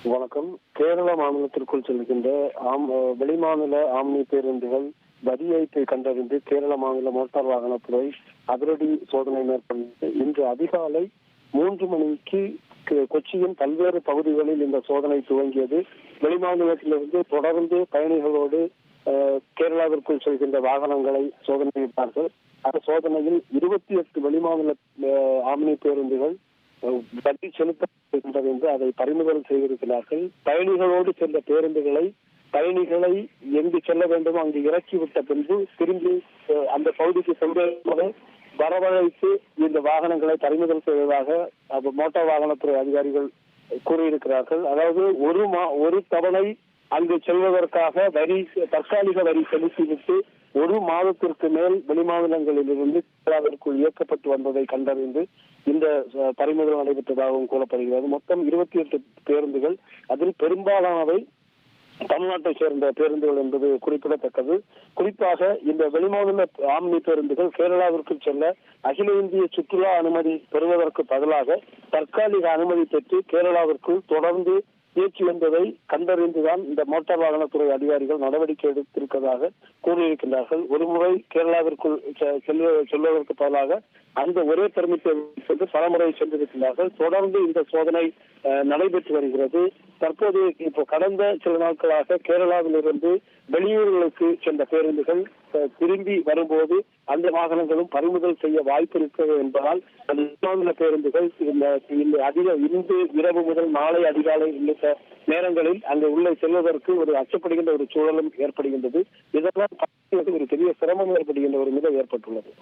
வணக்கம். கேரள மாநிலத்திற்குள் செல்கின்ற வெளிமாநில ஆம்னி பேருந்துகள் வரி ஏய்ப்பை கண்டறிந்து கேரள மாநில மோட்டார் வாகனத்துறை அதிரடி சோதனை மேற்கொண்டு இன்று அதிகாலை 3 மணிக்கு கொச்சியின் பல்வேறு பகுதிகளில் இந்த சோதனை துவங்கியது. வெளிமாநிலத்திலிருந்து தொடர்ந்து பயணிகளோடு கேரளாவிற்குள் செல்கின்ற வாகனங்களை சோதனையிட்டார்கள். அந்த சோதனையில் 28 வெளிமாநில ஆம்னி பேருந்துகள் வரி செலுத்தப்படுகின்றது என்று அதை பறிமுதல் செய்திருக்கிறார்கள். பயணிகளோடு சென்ற பேருந்துகளை பயணிகளை எங்கு செல்ல வேண்டுமோ அங்கு இறக்கிவிட்ட பின்பு திரும்பி அந்த பகுதிக்கு செல்வதை வரவழைத்து இந்த வாகனங்களை பறிமுதல் செய்வதாக மோட்டார் வாகனத்துறை அதிகாரிகள் கூறியிருக்கிறார்கள். அதாவது ஒரு தவணை அங்கு செல்வதற்காக தற்காலிக வரி செலுத்திவிட்டு 1 மாதத்திற்கு மேல் வெளிமாநிலங்களிலிருந்து கேரளாவிற்குள் இயக்கப்பட்டு வந்ததை கண்டறிந்து இந்த பறிமுதல் நடைபெற்றதாகவும் கூறப்படுகிறது. மொத்தம் 28 பேருந்துகள், அதில் பெரும்பாலானவை தமிழ்நாட்டை சேர்ந்த பேருந்துகள் என்பது குறிப்பிடத்தக்கது. குறிப்பாக இந்த வெளிமாநில ஆம்னி பேருந்துகள் கேரளாவிற்கு செல்ல அகில இந்திய சுற்றுலா அனுமதி பெறுவதற்கு பதிலாக தற்காலிக அனுமதி பெற்று கேரளாவிற்குள் தொடர்ந்து இயக்கி வந்ததை கண்டறிந்துதான் இந்த மோட்டார் வாகனத்துறை அதிகாரிகள் நடவடிக்கை எடுத்திருப்பதாக கூறியிருக்கின்றார்கள். ஒருமுறை கேரளாவிற்குள் செல்வதற்கு பதிலாக அந்த ஒரே பெர்மிட்டை சென்று பலமுறை சென்றிருக்கிறார்கள். தொடர்ந்து இந்த சோதனை நடைபெற்று வருகிறது. தற்போது இப்போ கடந்த சில நாட்களாக கேரளாவிலிருந்து வெளியூர்களுக்கு சென்ற பேருந்துகள் திரும்பி வரும்போது அந்த வாகனங்களும் பறிமுதல் செய்ய வாய்ப்பு இருக்கிறது என்பதால் அந்த பேருந்துகள் இன்று இரவு முதல் நாளை அதிகாலை உள்ளிட்ட நேரங்களில் அங்கு உள்ளே செல்வதற்கு ஒரு அச்சப்படுகின்ற ஒரு சூழலும் ஏற்படுகின்றது. இதனால் ஒரு பெரிய சிரமம் ஏற்படுகின்ற ஒரு நிலை ஏற்பட்டுள்ளது.